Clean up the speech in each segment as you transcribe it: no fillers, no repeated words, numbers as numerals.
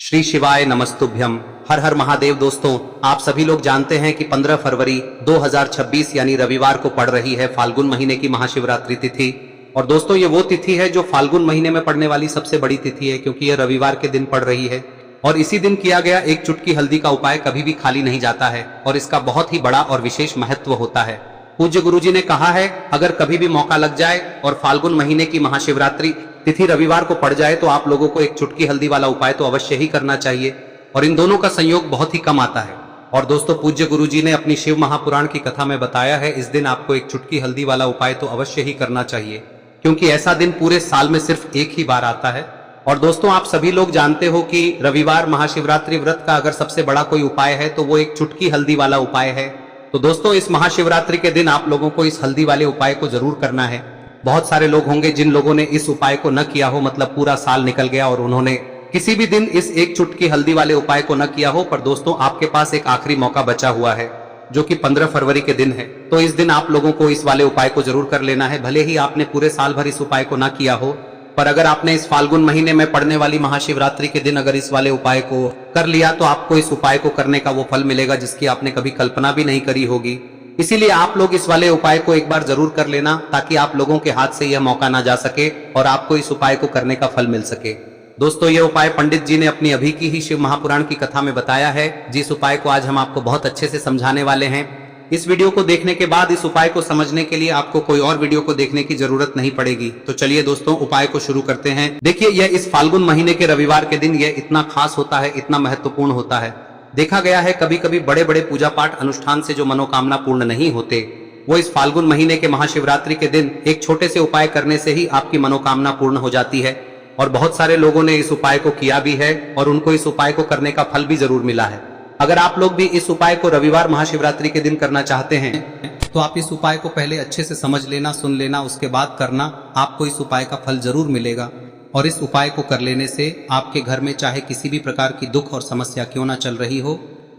श्री शिवाय नमस्तुभ्यम। हर हर महादेव। दोस्तों, आप सभी लोग जानते हैं कि 15 फरवरी 2026 यानी रविवार को पड़ रही है फाल्गुन महीने की महाशिवरात्रि तिथि। और दोस्तों, ये वो तिथि है जो फाल्गुन महीने में पड़ने वाली सबसे बड़ी तिथि है, क्योंकि यह रविवार के दिन पड़ रही है। और इसी दिन किया गया एक चुटकी हल्दी का उपाय कभी भी खाली नहीं जाता है और इसका बहुत ही बड़ा और विशेष महत्व होता है। पूज्य गुरुजी ने कहा है, अगर कभी भी मौका लग जाए और फाल्गुन महीने की महाशिवरात्रि तिथि रविवार को पड़ जाए तो आप लोगों को एक चुटकी हल्दी वाला उपाय तो अवश्य ही करना चाहिए। और इन दोनों का संयोग बहुत ही कम आता है। और दोस्तों, पूज्य गुरुजी ने अपनी शिव महापुराण की कथा में बताया है, इस दिन आपको एक चुटकी हल्दी वाला उपाय तो अवश्य ही करना चाहिए, क्योंकि ऐसा दिन पूरे साल में सिर्फ एक ही बार आता है। और दोस्तों, आप सभी लोग जानते हो कि रविवार महाशिवरात्रि व्रत का अगर सबसे बड़ा कोई उपाय है तो वो एक चुटकी हल्दी वाला उपाय है। तो दोस्तों, इस महाशिवरात्रि के दिन आप लोगों को इस हल्दी वाले उपाय को जरूर करना है। बहुत सारे लोग होंगे जिन लोगों ने इस उपाय को न किया हो, मतलब पूरा साल निकल गया और उन्होंने किसी भी दिन इस एक चुटकी हल्दी वाले उपाय को न किया हो। पर दोस्तों, आपके पास एक आखिरी मौका बचा हुआ है, जो कि 15 फरवरी के दिन है। तो इस दिन आप लोगों को इस वाले उपाय को जरूर कर लेना है। भले ही आपने पूरे साल भर इस उपाय को ना किया हो, पर अगर आपने इस फाल्गुन महीने में पड़ने वाली महाशिवरात्रि के दिन अगर इस वाले उपाय को कर लिया तो आपको इस उपाय को करने का वो फल मिलेगा जिसकी आपने कभी कल्पना भी नहीं करी होगी। इसीलिए आप लोग इस वाले उपाय को एक बार जरूर कर लेना, ताकि आप लोगों के हाथ से यह मौका ना जा सके और आपको इस उपाय को करने का फल मिल सके। दोस्तों, यह उपाय पंडित जी ने अपनी अभी की ही शिव महापुराण की कथा में बताया है, जिस उपाय को आज हम आपको बहुत अच्छे से समझाने वाले हैं। इस वीडियो को देखने के बाद इस उपाय को समझने के लिए आपको कोई और वीडियो को देखने की जरूरत नहीं पड़ेगी। तो चलिए दोस्तों, उपाय को शुरू करते हैं। देखिए, यह इस फाल्गुन महीने के रविवार के दिन यह इतना खास होता है, इतना महत्वपूर्ण होता है। देखा गया है कभी कभी बड़े बड़े पूजा पाठ अनुष्ठान से जो मनोकामना पूर्ण नहीं होते, वो इस फाल्गुन महीने के महाशिवरात्रि के दिन एक छोटे से उपाय करने से ही आपकी मनोकामना पूर्ण हो जाती है। और बहुत सारे लोगों ने इस उपाय को किया भी है और उनको इस उपाय को करने का फल भी जरूर मिला है। अगर आप लोग भी इस उपाय को रविवार महाशिवरात्रि के दिन करना चाहते हैं तो आप इस उपाय को पहले अच्छे से समझ लेना, सुन लेना, उसके बाद करना। आपको इस उपाय का फल जरूर मिलेगा। और इस उपाय को कर लेने से आपके घर में चाहे किसी भी प्रकार की दुख और समस्या क्यों ना चल रही हो,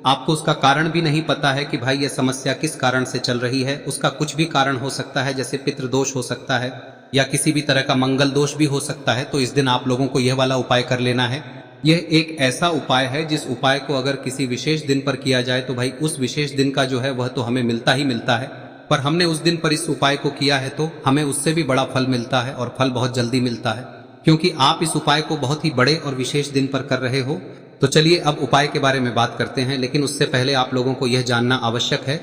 आपको उसका कारण भी नहीं पता है कि भाई यह समस्या किस कारण से चल रही है, उसका कुछ भी कारण हो सकता है, जैसे पितृदोष हो सकता है या किसी भी तरह का मंगल दोष भी हो सकता है। तो इस दिन आप लोगों को यह वाला उपाय कर लेना है। यह एक ऐसा उपाय है जिस उपाय को अगर किसी विशेष दिन पर किया जाए तो भाई उस विशेष दिन का जो है वह तो हमें मिलता ही मिलता है। पर हमने उस दिन पर इस उपाय को किया है तो हमें उससे भी बड़ा फल मिलता है, और फल बहुत जल्दी मिलता है, क्योंकि आप इस उपाय को बहुत ही बड़े और विशेष दिन पर कर रहे हो। तो चलिए अब उपाय के बारे में बात करते हैं, लेकिन उससे पहले आप लोगों को यह जानना आवश्यक है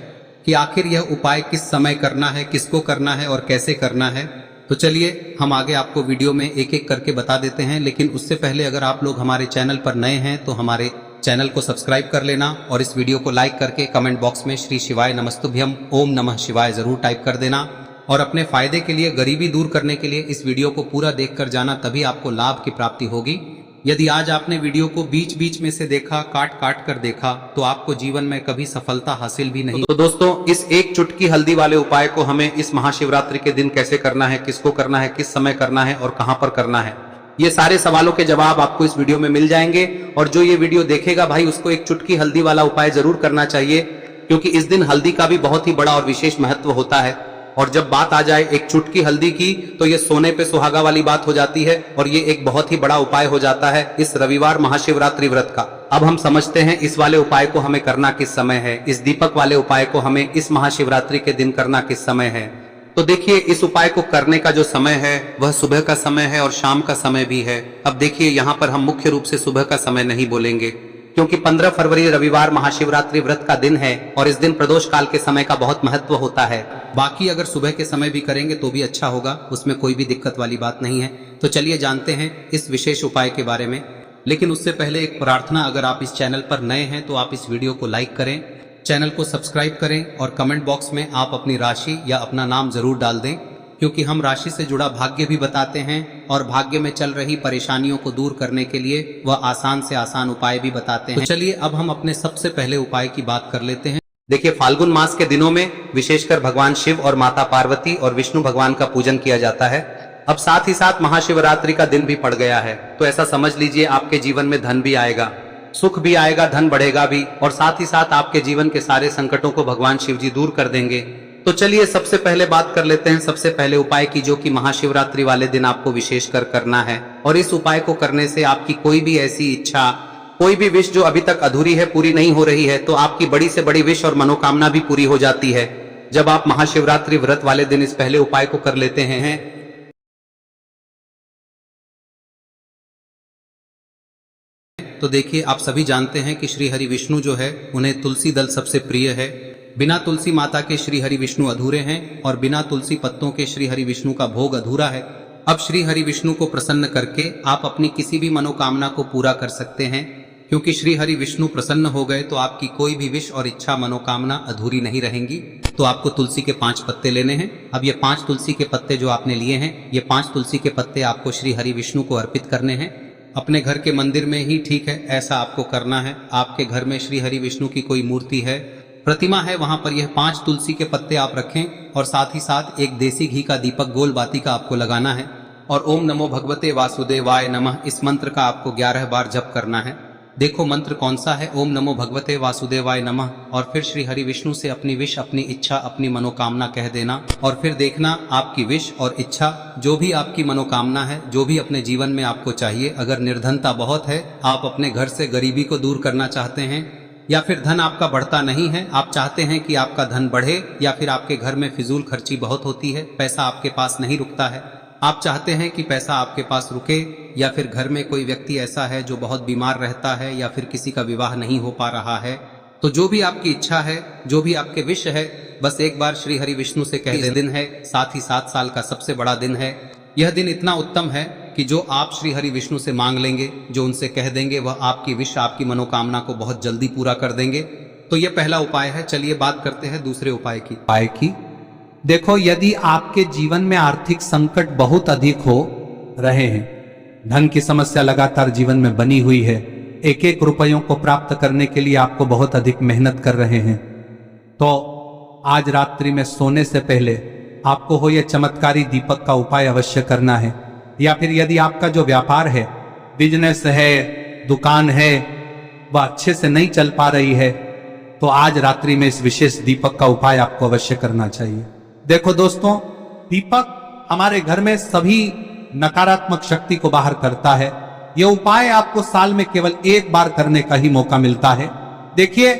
कि आखिर यह उपाय किस समय करना है, किसको करना है और कैसे करना है। तो चलिए हम आगे आपको वीडियो में एक एक करके बता देते हैं। लेकिन उससे पहले अगर आप लोग हमारे चैनल पर नए हैं तो हमारे चैनल को सब्सक्राइब कर लेना और इस वीडियो को लाइक करके कमेंट बॉक्स में श्री शिवाय नमस्तुभ्यम ओम नमः शिवाय जरूर टाइप कर देना। और अपने फायदे के लिए, गरीबी दूर करने के लिए इस वीडियो को पूरा देखकर जाना, तभी आपको लाभ की प्राप्ति होगी। यदि आज आपने वीडियो को बीच बीच में से देखा, काट काट कर देखा, तो आपको जीवन में कभी सफलता हासिल भी नहीं। तो दोस्तों, इस एक चुटकी हल्दी वाले उपाय को हमें इस महाशिवरात्रि के दिन कैसे करना है, किसको करना है, किस समय करना है और कहां पर करना है, ये सारे सवालों के जवाब आपको इस वीडियो में मिल जाएंगे। और जो ये वीडियो देखेगा भाई, उसको एक चुटकी हल्दी वाला उपाय जरूर करना चाहिए, क्योंकि इस दिन हल्दी का भी बहुत ही बड़ा और विशेष महत्व होता है। और जब बात आ जाए एक चुटकी हल्दी की, तो ये सोने पे सुहागा वाली बात हो जाती है और ये एक बहुत ही बड़ा उपाय हो जाता है इस रविवार महाशिवरात्रि व्रत का। अब हम समझते हैं इस वाले उपाय को हमें करना किस समय है, इस दीपक वाले उपाय को हमें इस महाशिवरात्रि के दिन करना किस समय है। तो देखिए, इस उपाय को करने का जो समय है वह सुबह का समय है और शाम का समय भी है। अब देखिए, यहाँ पर हम मुख्य रूप से सुबह का समय नहीं बोलेंगे, क्योंकि 15 फरवरी रविवार महाशिवरात्रि व्रत का दिन है और इस दिन प्रदोष काल के समय का बहुत महत्व होता है। बाकी अगर सुबह के समय भी करेंगे तो भी अच्छा होगा, उसमें कोई भी दिक्कत वाली बात नहीं है। तो चलिए जानते हैं इस विशेष उपाय के बारे में। लेकिन उससे पहले एक प्रार्थना, अगर आप इस चैनल पर नए हैं तो आप इस वीडियो को लाइक करें, चैनल को सब्सक्राइब करें और कमेंट बॉक्स में आप अपनी राशि या अपना नाम जरूर डाल दें, क्योंकि हम राशि से जुड़ा भाग्य भी बताते हैं और भाग्य में चल रही परेशानियों को दूर करने के लिए वह आसान से आसान उपाय भी बताते हैं। तो चलिए अब हम अपने सबसे पहले उपाय की बात कर लेते हैं। देखिए, फाल्गुन मास के दिनों में विशेषकर भगवान शिव और माता पार्वती और विष्णु भगवान का पूजन किया जाता है। अब साथ ही साथ महाशिवरात्रि का दिन भी पड़ गया है, तो ऐसा समझ लीजिए आपके जीवन में धन भी आएगा, सुख भी आएगा, धन बढ़ेगा भी, और साथ ही साथ आपके जीवन के सारे संकटों को भगवान शिव जी दूर कर देंगे। तो चलिए सबसे पहले बात कर लेते हैं सबसे पहले उपाय की, जो कि महाशिवरात्रि वाले दिन आपको विशेषकर करना है। और इस उपाय को करने से आपकी कोई भी ऐसी इच्छा कोई भी विश जो अभी तक अधूरी है, पूरी नहीं हो रही है, तो आपकी बड़ी से बड़ी विश और मनोकामना भी पूरी हो जाती है जब आप महाशिवरात्रि व्रत वाले दिन इस पहले उपाय को कर लेते हैं। तो देखिए, आप सभी जानते हैं कि श्री हरि विष्णु जो है उन्हें तुलसी दल सबसे प्रिय है। बिना तुलसी माता के श्री हरि विष्णु अधूरे हैं और बिना तुलसी पत्तों के श्री हरि विष्णु का भोग अधूरा है। अब श्री हरि विष्णु को प्रसन्न करके आप अपनी किसी भी मनोकामना को पूरा कर सकते हैं, क्योंकि श्री हरि विष्णु प्रसन्न हो गए तो आपकी कोई भी विश और इच्छा मनोकामना अधूरी नहीं रहेंगी। तो आपको तुलसी के 5 पत्ते लेने हैं। अब ये 5 तुलसी के पत्ते जो आपने लिए हैं, ये 5 तुलसी के पत्ते आपको श्री हरि विष्णु को अर्पित करने हैं। अपने घर के मंदिर में ही ठीक है, ऐसा आपको करना है। आपके घर में श्री हरि विष्णु की कोई मूर्ति है, प्रतिमा है, वहां पर यह 5 तुलसी के पत्ते आप रखें और साथ ही साथ एक देसी घी का दीपक गोल बाती का आपको लगाना है और ओम नमो भगवते वासुदेवाय नमः इस मंत्र का आपको 11 बार जप करना है। देखो मंत्र कौन सा है, ओम नमो भगवते वासुदेवाय नमः, और फिर श्री हरि विष्णु से अपनी विश, अपनी इच्छा, अपनी मनोकामना कह देना और फिर देखना आपकी विश और इच्छा, जो भी आपकी मनोकामना है, जो भी अपने जीवन में आपको चाहिए। अगर निर्धनता बहुत है, आप अपने घर से गरीबी को दूर करना चाहते हैं, या फिर धन आपका बढ़ता नहीं है, आप चाहते हैं कि आपका धन बढ़े, या फिर आपके घर में फिजूल खर्ची बहुत होती है, पैसा आपके पास नहीं रुकता है, आप चाहते हैं कि पैसा आपके पास रुके, या फिर घर में कोई व्यक्ति ऐसा है जो बहुत बीमार रहता है, या फिर किसी का विवाह नहीं हो पा रहा है, तो जो भी आपकी इच्छा है, जो भी आपके विश है, बस एक बार श्री हरि विष्णु से कह दें। दिन है, साथ ही 7 साल का सबसे बड़ा दिन है। यह दिन इतना उत्तम है कि जो आप श्री हरि विष्णु से मांग लेंगे, जो उनसे कह देंगे, वह आपकी विश, आपकी मनोकामना को बहुत जल्दी पूरा कर देंगे। तो यह पहला उपाय है। चलिए बात करते हैं दूसरे उपाय की। देखो, यदि आपके जीवन में आर्थिक संकट बहुत अधिक हो रहे हैं, धन की समस्या लगातार जीवन में बनी हुई है, एक एक रुपयों को प्राप्त करने के लिए आपको बहुत अधिक मेहनत कर रहे हैं, तो आज रात्रि में सोने से पहले आपको हो यह चमत्कारी दीपक का उपाय अवश्य करना है। या फिर यदि आपका जो व्यापार है, बिजनेस है, दुकान है, वह अच्छे से नहीं चल पा रही है, तो आज रात्रि में इस विशेष दीपक का उपाय आपको अवश्य करना चाहिए। देखो दोस्तों, दीपक हमारे घर में सभी नकारात्मक शक्ति को बाहर करता है। यह उपाय आपको साल में केवल 1 बार करने का ही मौका मिलता है। देखिए,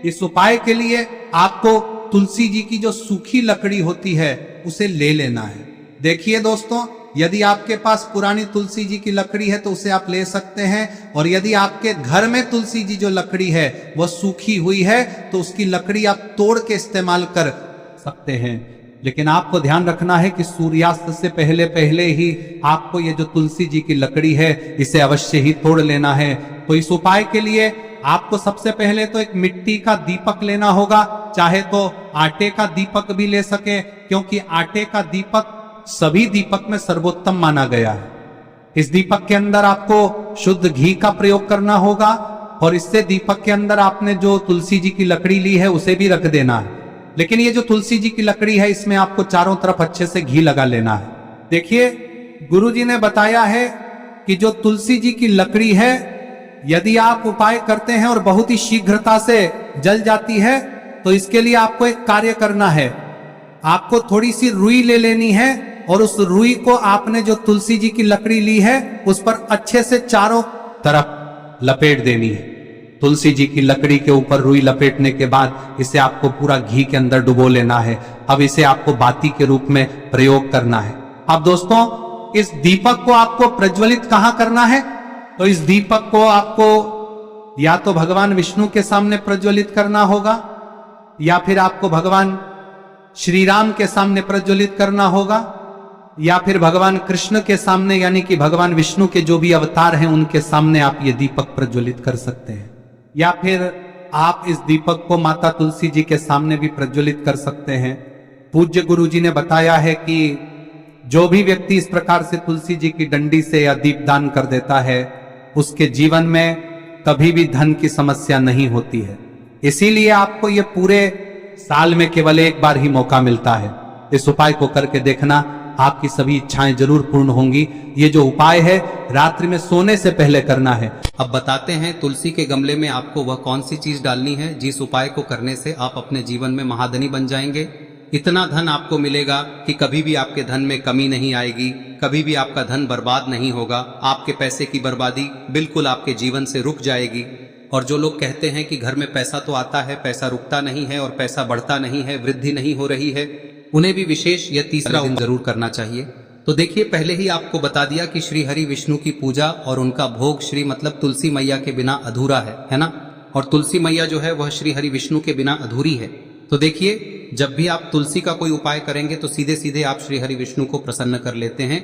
इस उपाय के लिए आपको तुलसी जी की जो सूखी लकड़ी होती है उसे ले लेना है। देखिए दोस्तों, यदि आपके पास पुरानी तुलसी जी की लकड़ी है तो उसे आप ले सकते हैं, और यदि आपके घर में तुलसी जी जो लकड़ी है वह सूखी हुई है तो उसकी लकड़ी आप तोड़ के इस्तेमाल कर सकते हैं। लेकिन आपको ध्यान रखना है कि सूर्यास्त से पहले पहले ही आपको ये जो तुलसी जी की लकड़ी है इसे अवश्य ही तोड़ लेना है। तो इस उपाय के लिए आपको सबसे पहले तो एक मिट्टी का दीपक लेना होगा, चाहे तो आटे का दीपक भी ले सके, क्योंकि आटे का दीपक सभी दीपक में सर्वोत्तम माना गया है। इस दीपक के अंदर आपको शुद्ध घी का प्रयोग करना होगा, और इससे दीपक के अंदर आपने जो तुलसी जी की लकड़ी ली है उसे भी रख देना है। लेकिन ये जो तुलसी जी की लकड़ी है, इसमें आपको चारों तरफ अच्छे से घी लगा लेना है। देखिए, गुरुजी ने बताया है कि जो तुलसी जी की लकड़ी है, यदि आप उपाय करते हैं और बहुत ही शीघ्रता से जल जाती है, तो इसके लिए आपको एक कार्य करना है। आपको थोड़ी सी रुई ले लेनी है और उस रुई को आपने जो तुलसी जी की लकड़ी ली है उस पर अच्छे से चारों तरफ लपेट देनी है। तुलसी जी की लकड़ी के ऊपर रुई लपेटने के बाद इसे आपको पूरा घी के अंदर डुबो लेना है। अब इसे आपको बाती के रूप में प्रयोग करना है। अब दोस्तों, इस दीपक को आपको प्रज्वलित कहां करना है? तो इस दीपक को आपको या तो भगवान विष्णु के सामने प्रज्वलित करना होगा, या फिर आपको भगवान श्री राम के सामने प्रज्वलित करना होगा, या फिर भगवान कृष्ण के सामने, यानी कि भगवान विष्णु के जो भी अवतार हैं उनके सामने आप ये दीपक प्रज्वलित कर सकते हैं। या फिर आप इस दीपक को माता तुलसी जी के सामने भी प्रज्वलित कर सकते हैं। पूज्य गुरु जी ने बताया है कि जो भी व्यक्ति इस प्रकार से तुलसी जी की डंडी से या दीपदान कर देता है, उसके जीवन में कभी भी धन की समस्या नहीं होती है। इसीलिए आपको ये पूरे साल में केवल 1 बार ही मौका मिलता है। इस उपाय को करके देखना, आपकी सभी इच्छाएं जरूर पूर्ण होंगी। ये जो उपाय है रात्रि में सोने से पहले करना है। अब बताते हैं तुलसी के गमले में आपको वह कौन सी चीज डालनी है जिस उपाय को करने से आप अपने जीवन में महाधनी बन जाएंगे। इतना धन आपको मिलेगा कि कभी भी आपके धन में कमी नहीं आएगी, कभी भी आपका धन बर्बाद नहीं होगा। आपके पैसे की बर्बादी बिल्कुल आपके जीवन से रुक जाएगी। और जो लोग कहते हैं कि घर में पैसा तो आता है, पैसा रुकता नहीं है और पैसा बढ़ता नहीं है, वृद्धि नहीं हो रही है, उन्हें भी विशेष यह तीसरा दिन जरूर करना चाहिए। तो देखिए, पहले ही आपको बता दिया कि श्री हरि विष्णु की पूजा और उनका भोग श्री मतलब तुलसी मैया के बिना अधूरा है ना। और तुलसी मैया जो है वह श्री हरि विष्णु के बिना अधूरी है। तो देखिए, जब भी आप तुलसी का कोई उपाय करेंगे तो सीधे सीधे आप श्री हरि विष्णु को प्रसन्न कर लेते हैं।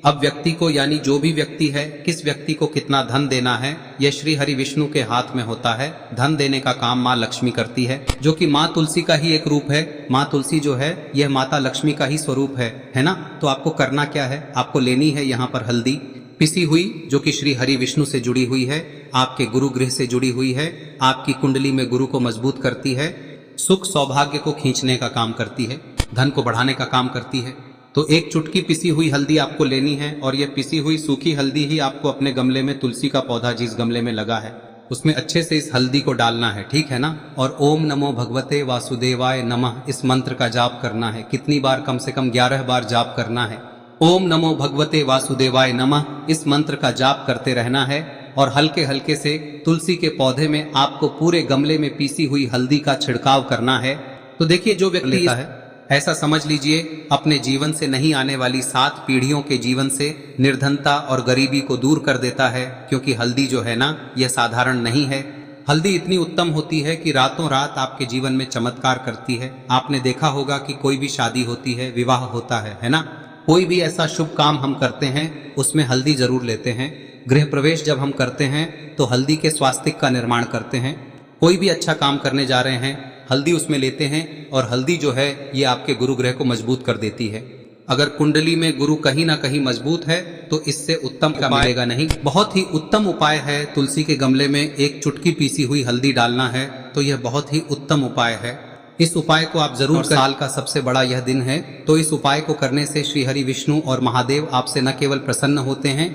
अब व्यक्ति को, यानी जो भी व्यक्ति है, किस व्यक्ति को कितना धन देना है, यह श्री हरि विष्णु के हाथ में होता है। धन देने का काम माँ लक्ष्मी करती है, जो कि माँ तुलसी का ही एक रूप है। माँ तुलसी जो है यह माता लक्ष्मी का ही स्वरूप है ना। तो आपको करना क्या है, आपको लेनी है यहाँ पर हल्दी पिसी हुई, जो कि श्री हरि विष्णु से जुड़ी हुई है, आपके गुरु गृह से जुड़ी हुई है, आपकी कुंडली में गुरु को मजबूत करती है, सुख सौभाग्य को खींचने का काम करती है, धन को बढ़ाने का काम करती है। तो एक चुटकी पिसी हुई हल्दी आपको लेनी है और यह पिसी हुई सूखी हल्दी ही आपको अपने गमले में, तुलसी का पौधा जिस गमले में लगा है उसमें अच्छे से इस हल्दी को डालना है, ठीक है ना। और ओम नमो भगवते वासुदेवाय नमः इस मंत्र का जाप करना है। कितनी बार? कम से कम 11 बार जाप करना है। ओम नमो भगवते वासुदेवाय नमः इस मंत्र का जाप करते रहना है। और हल्के हल्के से तुलसी के पौधे में आपको पूरे गमले में पीसी हुई हल्दी का छिड़काव करना है। तो देखिए, जो व्यक्ति लेता है, ऐसा समझ लीजिए अपने जीवन से नहीं आने वाली 7 पीढ़ियों के जीवन से निर्धनता और गरीबी को दूर कर देता है। क्योंकि हल्दी जो है ना, यह साधारण नहीं है। हल्दी इतनी उत्तम होती है कि रातों रात आपके जीवन में चमत्कार करती है। आपने देखा होगा कि कोई भी शादी होती है, विवाह होता है ना, कोई भी ऐसा शुभ काम हम करते हैं उसमें हल्दी जरूर लेते हैं। गृह प्रवेश जब हम करते हैं तो हल्दी के स्वास्तिक का निर्माण करते हैं। कोई भी अच्छा काम करने जा रहे हैं, हल्दी उसमें लेते हैं। और हल्दी जो है ये आपके गुरु ग्रह को मजबूत कर देती है। अगर कुंडली में गुरु कहीं ना कहीं मजबूत है तो इससे उत्तम का मिलेगा नहीं। बहुत ही उत्तम उपाय है, तुलसी के गमले में एक चुटकी पीसी हुई हल्दी डालना है। तो यह बहुत ही उत्तम उपाय है। इस उपाय को आप जरूर, साल का सबसे बड़ा यह दिन है, तो इस उपाय को करने से श्री हरि विष्णु और महादेव आपसे न केवल प्रसन्न होते हैं,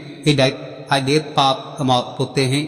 पाप होते हैं,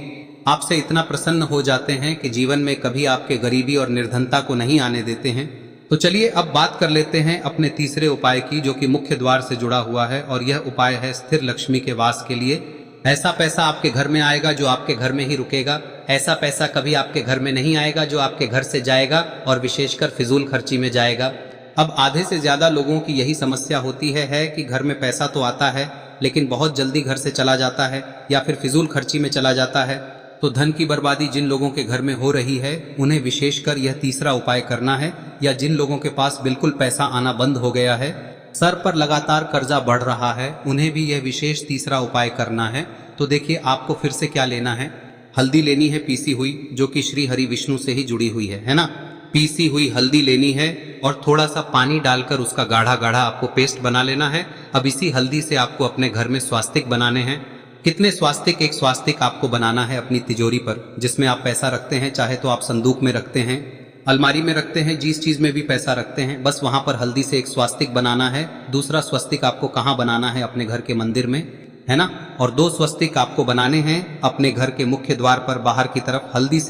आपसे इतना प्रसन्न हो जाते हैं कि जीवन में कभी आपके गरीबी और निर्धनता को नहीं आने देते हैं। तो चलिए अब बात कर लेते हैं अपने तीसरे उपाय की, जो कि मुख्य द्वार से जुड़ा हुआ है। और यह उपाय है स्थिर लक्ष्मी के वास के लिए। ऐसा पैसा आपके घर में आएगा जो आपके घर में ही रुकेगा। ऐसा पैसा कभी आपके घर में नहीं आएगा जो आपके घर से जाएगा और विशेषकर फिजूल खर्ची में जाएगा। अब आधे से ज्यादा लोगों की यही समस्या होती है कि घर में पैसा तो आता है लेकिन बहुत जल्दी घर से चला जाता है या फिर फिजूल खर्ची में चला जाता है। तो धन की बर्बादी जिन लोगों के घर में हो रही है उन्हें विशेषकर यह तीसरा उपाय करना है। या जिन लोगों के पास बिल्कुल पैसा आना बंद हो गया है, सर पर लगातार कर्जा बढ़ रहा है, उन्हें भी यह विशेष तीसरा उपाय करना है। तो देखिए, आपको फिर से क्या लेना है, हल्दी लेनी है पीसी हुई, जो कि श्री हरि विष्णु से ही जुड़ी हुई है ना। पीसी हुई हल्दी लेनी है और थोड़ा सा पानी डालकर उसका गाढ़ा गाढ़ा आपको पेस्ट बना लेना है। अब इसी हल्दी से आपको अपने घर में स्वास्तिक बनाने हैं। कितने स्वास्तिक? एक स्वास्तिक आपको बनाना है अपनी तिजोरी पर, जिसमें आप पैसा रखते हैं। चाहे तो आप संदूक में रखते हैं, अलमारी में रखते हैं, जिस चीज में भी पैसा रखते हैं, बस वहां पर हल्दी से एक स्वास्तिक बनाना है। दूसरा स्वस्तिक आपको कहाँ बनाना है? अपने घर के मंदिर में, है ना। और 2 स्वस्तिक आपको बनाने हैं अपने घर के मुख्य द्वार पर बाहर की तरफ। हल्दी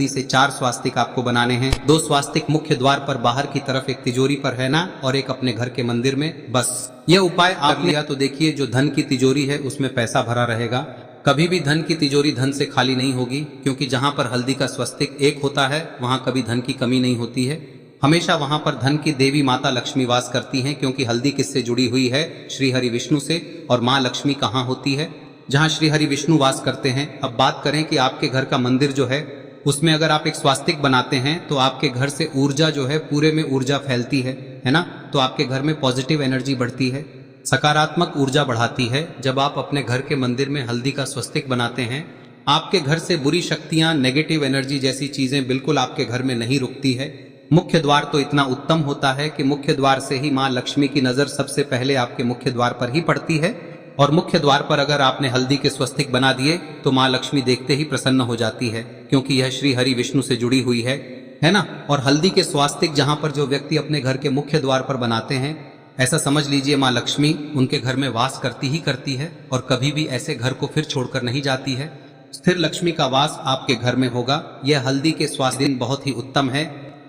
से 4 स्वास्तिक आपको बनाने हैं। 2 स्वास्तिक मुख्य द्वार पर बाहर की तरफ, एक तिजोरी पर, है ना, और एक अपने घर के मंदिर में। बस यह उपाय आप लिया तो देखिए, जो धन की तिजोरी है उसमें पैसा भरा रहेगा। कभी भी धन की तिजोरी धन से खाली नहीं होगी, क्योंकि जहां पर हल्दी का स्वस्तिक एक होता है वहां कभी धन की कमी नहीं होती है। हमेशा वहां पर धन की देवी माता लक्ष्मी वास करती हैं, क्योंकि हल्दी किससे जुड़ी हुई है? श्री हरि विष्णु से। और माँ लक्ष्मी कहाँ होती है? जहाँ श्री हरि विष्णु वास करते हैं। अब बात करें कि आपके घर का मंदिर जो है उसमें अगर आप एक स्वास्तिक बनाते हैं तो आपके घर से ऊर्जा जो है, पूरे में ऊर्जा फैलती है ना। तो आपके घर में पॉजिटिव एनर्जी बढ़ती है, सकारात्मक ऊर्जा बढ़ाती है। जब आप अपने घर के मंदिर में हल्दी का स्वस्तिक बनाते हैं, आपके घर से बुरी शक्तियां, नेगेटिव एनर्जी जैसी चीजें बिल्कुल आपके घर में नहीं रुकती है। मुख्य द्वार तो इतना उत्तम होता है कि मुख्य द्वार से ही माँ लक्ष्मी की नजर सबसे पहले आपके मुख्य द्वार पर ही पड़ती है। और मुख्य द्वार पर अगर आपने हल्दी के स्वस्तिक बना दिए तो माँ लक्ष्मी देखते ही प्रसन्न हो जाती है, क्योंकि यह श्री हरि विष्णु से जुड़ी हुई है ना। और हल्दी के स्वास्तिक जहां पर जो व्यक्ति अपने घर के मुख्य द्वार पर बनाते हैं, ऐसा समझ लीजिए माँ लक्ष्मी उनके घर में वास करती ही करती है और कभी भी ऐसे घर को फिर छोड़कर नहीं जाती है। स्थिर लक्ष्मी का वास आपके घर में होगा। यह हल्दी के स्वास्थ्य दिन बहुत ही उत्तम है।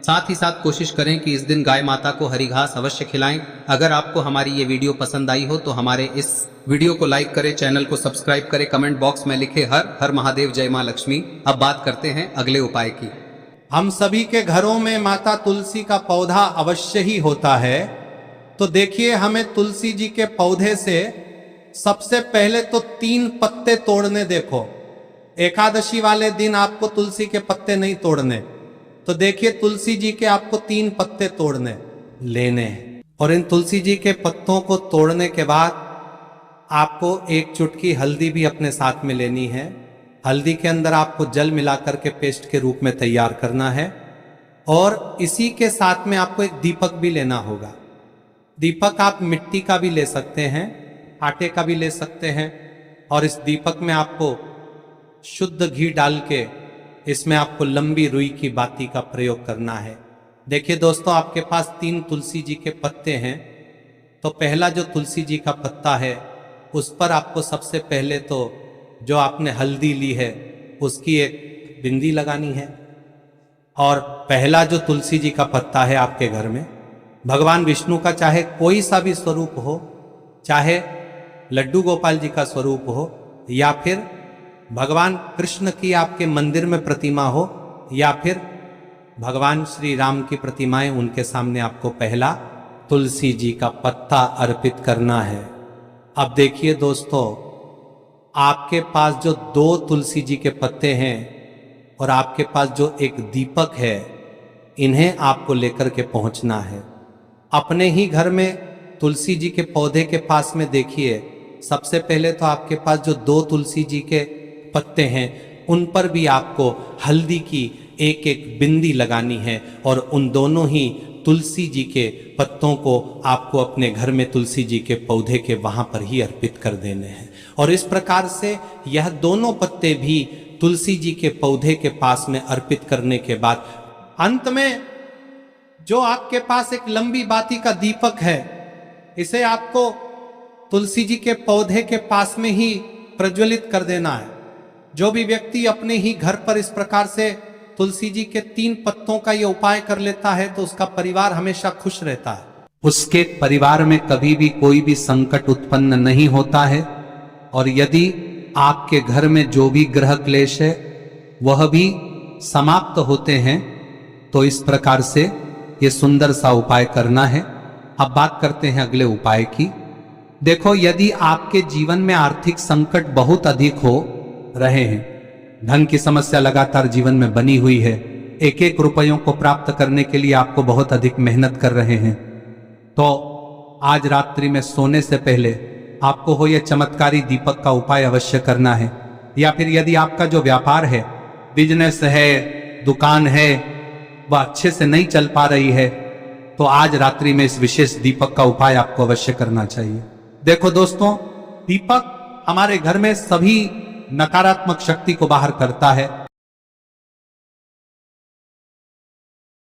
साथ ही साथ कोशिश करें कि इस दिन गाय माता को हरी घास अवश्य खिलाएं। अगर आपको हमारी ये वीडियो पसंद आई हो तो हमारे इस वीडियो को लाइक करें, चैनल को सब्सक्राइब करें, कमेंट बॉक्स में लिखे हर हर महादेव, जय मां लक्ष्मी। अब बात करते हैं अगले उपाय की। हम सभी के घरों में माता तुलसी का पौधा अवश्य ही होता है। तो देखिए, हमें तुलसी जी के पौधे से सबसे पहले तो 3 पत्ते तोड़ने। देखो, एकादशी वाले दिन आपको तुलसी के पत्ते नहीं तोड़ने। तो देखिए, तुलसी जी के आपको 3 पत्ते तोड़ने लेने हैं। और इन तुलसी जी के पत्तों को तोड़ने के बाद आपको 1 चुटकी हल्दी भी अपने साथ में लेनी है। हल्दी के अंदर आपको जल मिलाकर के पेस्ट के रूप में तैयार करना है। और इसी के साथ में आपको एक दीपक भी लेना होगा। दीपक आप मिट्टी का भी ले सकते हैं, आटे का भी ले सकते हैं। और इस दीपक में आपको शुद्ध घी डाल के इसमें आपको लंबी रुई की बाती का प्रयोग करना है। देखिए दोस्तों, आपके पास 3 तुलसी जी के पत्ते हैं। तो पहला जो तुलसी जी का पत्ता है उस पर आपको सबसे पहले तो जो आपने हल्दी ली है उसकी एक बिंदी लगानी है। और पहला जो तुलसी जी का पत्ता है आपके घर में, भगवान विष्णु का चाहे कोई सा भी स्वरूप हो, चाहे लड्डू गोपाल जी का स्वरूप हो, या फिर भगवान कृष्ण की आपके मंदिर में प्रतिमा हो, या फिर भगवान श्री राम की प्रतिमाएं, उनके सामने आपको पहला तुलसी जी का पत्ता अर्पित करना है। अब देखिए दोस्तों, आपके पास जो 2 तुलसी जी के पत्ते हैं और आपके पास जो एक दीपक है, इन्हें आपको लेकर के पहुंचना है। अपने ही घर में तुलसी जी के पौधे के पास में देखिए, सबसे पहले तो आपके पास जो 2 तुलसी जी के पत्ते हैं उन पर भी आपको हल्दी की एक बिंदी लगानी है। और उन दोनों ही तुलसी जी के पत्तों को आपको अपने घर में तुलसी जी के पौधे के वहां पर ही अर्पित कर देने हैं। और इस प्रकार से यह दोनों पत्ते भी तुलसी जी के पौधे के पास में अर्पित करने के बाद अंत में जो आपके पास एक लंबी बाती का दीपक है, इसे आपको तुलसी जी के पौधे के पास में ही प्रज्वलित कर देना है। जो भी व्यक्ति अपने ही घर पर इस प्रकार से तुलसी जी के 3 पत्तों का ये उपाय कर लेता है तो उसका परिवार हमेशा खुश रहता है। उसके परिवार में कभी भी कोई भी संकट उत्पन्न नहीं होता है। और यदि आपके घर में जो भी ग्रह क्लेश है वह भी समाप्त होते हैं। तो इस प्रकार से ये सुंदर सा उपाय करना है। अब बात करते हैं अगले उपाय की। देखो, यदि आपके जीवन में आर्थिक संकट बहुत अधिक हो रहे हैं, धन की समस्या लगातार जीवन में बनी हुई है, 1-1 रुपयों को प्राप्त करने के लिए आपको बहुत अधिक मेहनत कर रहे हैं, तो आज रात्रि में सोने से पहले आपको हो यह चमत्कारी दीपक का उपाय अवश्य करना है। या फिर यदि आपका जो व्यापार है, बिजनेस है, दुकान है, वह अच्छे से नहीं चल पा रही है, तो आज रात्रि में इस विशेष दीपक का उपाय आपको अवश्य करना चाहिए। देखो दोस्तों, दीपक हमारे घर में सभी नकारात्मक शक्ति को बाहर करता है।